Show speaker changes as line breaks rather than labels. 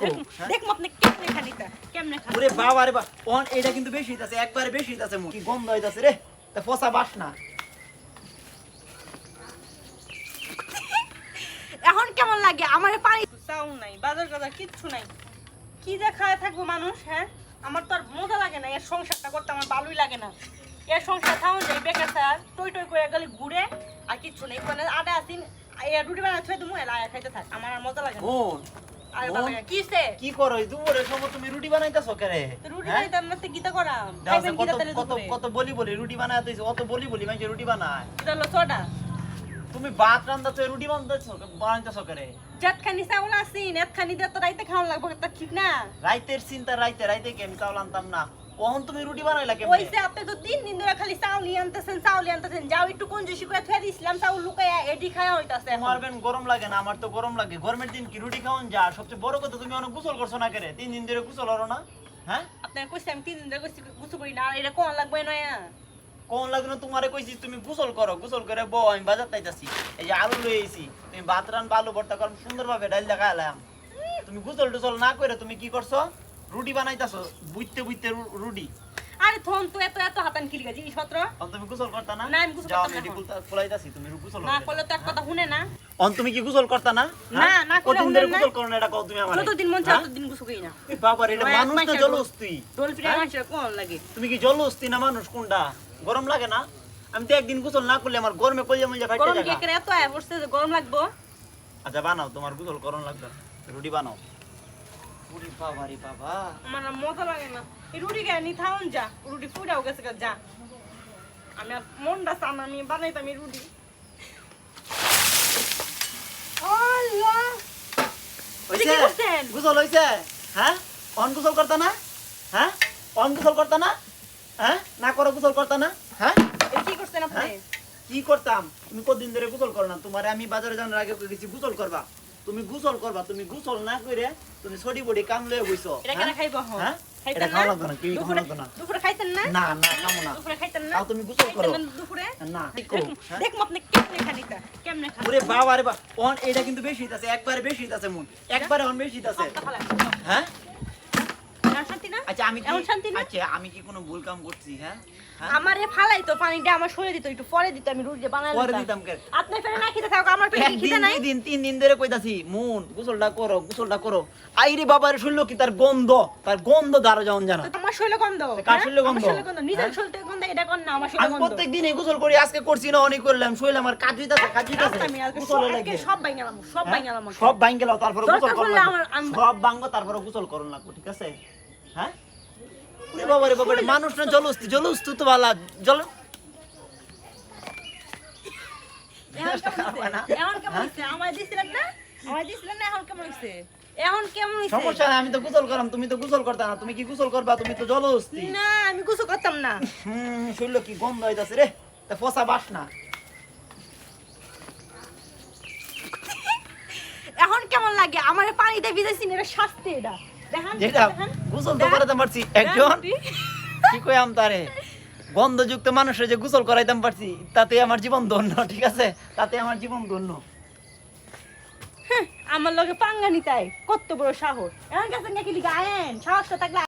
দেখো
দেখো আপনি কেমনে খানিটা কেমনে খান
ওরে বাবা রে বাবা অন এটা কিন্তু বেশি হইতাছে একবারে বেশি হইতাছে কি গন্ধ হইতাছে রে তা ফসা বাসনা
এখন কেমন লাগে আমার পানি চাও নাই বাজার বাজার কিচ্ছু নাই কি যে খায় থাকবো মানুষ হ্যাঁ আমার তো আর মজা লাগে না এর সংসারটা করতে আমার ভালোই লাগে না এর সংসার থাউন যাই বেকার স্যার টই টই করে গেলে ঘুরে আর কিচ্ছু নেই মানে আটা আসিন এর রুটি বানায় ছয় তুমি এলা খাইতে থাক আমার আর মজা লাগে না
বোন
আর ভালো লাগে কিসে
কি করো এই দুপুরে সময় তুমি রুটি বানাইতাছো কে রে
রুটি বানাইতে আমরা তো গীতা করাম
দাও
খাইবেন
কত
গীতা তেলে
কত কত বলি বলি রুটি বানাইতে অত বলি বলি মানে রুটি বানায়
এটা হলো সোডা
তুমি ভাত রান্দাছো রুটি বানাইতাছো কে রে
যতখানি চাউল আসিন এতখানি দিয়ে তো রাইতে খাওয়া লাগবে তা ঠিক না
রাইতের চিন্তা রাইতে রাইতে কি আমি চাউল আনতাম না কখন তুমি রুটি বানাইলা কেমনে
ওইসে আপনি তো 3 দিন ধরে খালি চাউলি আনতেছেন যাও একটু কঞ্জুসি করে থুয়ে দিছিলাম চাউল লুকায়া এডি খায়া হইতাছে
তোমার বেন গরম লাগে না আমার তো গরম লাগে গরমের দিন কি রুটি খাওন যা সবচেয়ে বড় কথা তুমি অনেক গোসল করছো না কেরে 3 দিন ধরে গোসল করো না হ্যাঁ
আপনার কইছি আমি 3 দিন ধরে কইছি গুছু করি না আর এটা কোন লাগবে নয়া
কোন লাগে না তোমারে কইছি তুমি গোসল করো গোসল করে বউ আমি বাজার তাইতাছি এই যে আলু লই আইছি তুমি ভাত রান আলু ভর্তা করম সুন্দরভাবে ডাল দেখা এলাম তুমি গোসল টোসল না করে তুমি কি করছো রুটি বানাইতাছো বুইতে বুইতে রুটি
আরে থন তো এত হাতান কিলি গা জিনিসপত্র
তুমি গোসল করতা না
না, আমি গোসল
যাও
করতাম
আমি
না
এটি ফুলাইতাছি তুমি গোসল
না করলে তো এক কথা শুনে না
তুমি কি গোসল করতা না
না, না করলে
কতদিন ধরে
শুনেন না।
গোসল করো না এটা কও তুমি আমারে
যতদিন মন চায় ততদিন গুছু করি না
এ বাবা রে, এটা
ওই এক
মানুষ না
মাসের
জলহস্তি
ডোল ফিরে মানুষের কোন লাগে
তুমি কি জলহস্তি না মানুষ কোনটা গরম লাগে না আমি তো একদিন গোসল না করলে আমার গরমে কইয়া মইয়া ফাইটে
গরম
জায়গা
কেকের এত আয় পড়ছে যে গরম লাগবো
আচ্ছা বানাও তোমার গোসল করন লাগবে রুটি বানাও ওরে বাবা রে বাবা
আমার আর মজা লাগে না এই রুটি কে নি থাউন যা রুটি ফুটাও গেছে গা, যা আমি আর মনটা চান আমি বানাইতাম এই রুটি আল্লাহ
হইছে
কি করছেন?
গোসল হইছে হ্যাঁ অন গোসল করতা না হ্যাঁ অন গোসল করতা না হ্যাঁ না করো গোসল করতা না হ্যাঁ
এই কি করছেন আপনি
হ্যাঁ? কি করতাম তুমি কতদিন ধরে গোসল করো না তোমারে আমি বাজারে যাওয়ার আগে কইছি গোসল করবা তুমি গোসল না করে তুমি ছড়ি বডি কাম লয়ে বইছো
এটা কেন খাইবো
হ্যাঁ
খাইতেন
এটা
না?
খাওয়া লাগবে না কি খাওয়া লাগবে না
দুপুরে খাইতেন না
না না খামো না
দুপুরে খাইতেন না
তাও তুমি গোসল করো
খাইতেন না দুপুরে
না কি করো হ্যাঁ?
দেখো আপনি কেমনে খানিটা কেমনে খান
ওরে বাবা রে বাবা অন এটা কিন্তু বেশি হইতাছে একবারে বেশি হইতাছে মন একবারে অন বেশি হইতাছে হ্যাঁ
না শান্তি না
আচ্ছা আমি কি
এমন শান্তি না?
আচ্ছা আমি কি কোনো ভুল কাম করছি হ্যাঁ
আমারে ফালাই তো পানিটা আমার সরে দিত একটু পরে দিত আমি রুটি বানাই
পরে দিতাম কে
আপনি ফেরে না খেতে থাকো আমার পেটে
একদিন
খিদে নাই
দুই দিন তিন দিন ধরে কইতাছি মন গোসলটা করো আইরে বাবার শুনলো কি তার গন্ধ দাঁড়া যাওন জানা
তো আমার শরীরে গন্ধ
কার শরীরে গন্ধ?
আমার শরীরে গন্ধ নিজের
হ্যাঁ?
শরীরে গন্ধ এটা কোন না আমার শরীরে
আমি
গন্ধ
প্রত্যেকদিন গোসল করি আজকে করছি না অনেক করলাম শরীর আমার কাজ হইতাছে
আমি আজকে
গোসলে লাগে
সব বাইঙ্গালাম সব
হ্যাঁ?
বাইঙ্গালাম
সব ভাঙ গেল তারপরে গোসল
দরকার
করলাম
পড়লে
সব ভাঙবো তারপরে গোসল করুন লাগবো ঠিক আছে হ্যাঁ ওরে বাবা রে বাবা এটা মানুষ না জলস্তি তো ভালো জল
এখন কেমন হইছে আমার দিছিলেন না এখন কেমন হইছে এখন কেমন হইছে
সমস্যা নাই আমি তো গোসল করাম তুমি তো গোসল করতা না তুমি কি গোসল করবা তুমি তো জলহস্তি
না আমি কিছু করতাম না
শরীর কি গন্ধ হইতাছে রে তা ফসা বাসনা
এখন কেমন লাগে আমার পানিতে ভিজেছি না এটা শাস্তি এটা দেখেন
যেটা গোসল তো করাতে পারছি একজন কি কইয়াম তারে গন্ধযুক্ত মানুষের যে গোসল করাইতাম পারছি তাতে আমার জীবন ধন্য ঠিক আছে তাতে আমার জীবন ধন্য
আমার লগে পাঙ্গা নিতাই কত বড় সাহস এখন গেছেন নাকি লিগা আয়েন সাহস তো থাকলে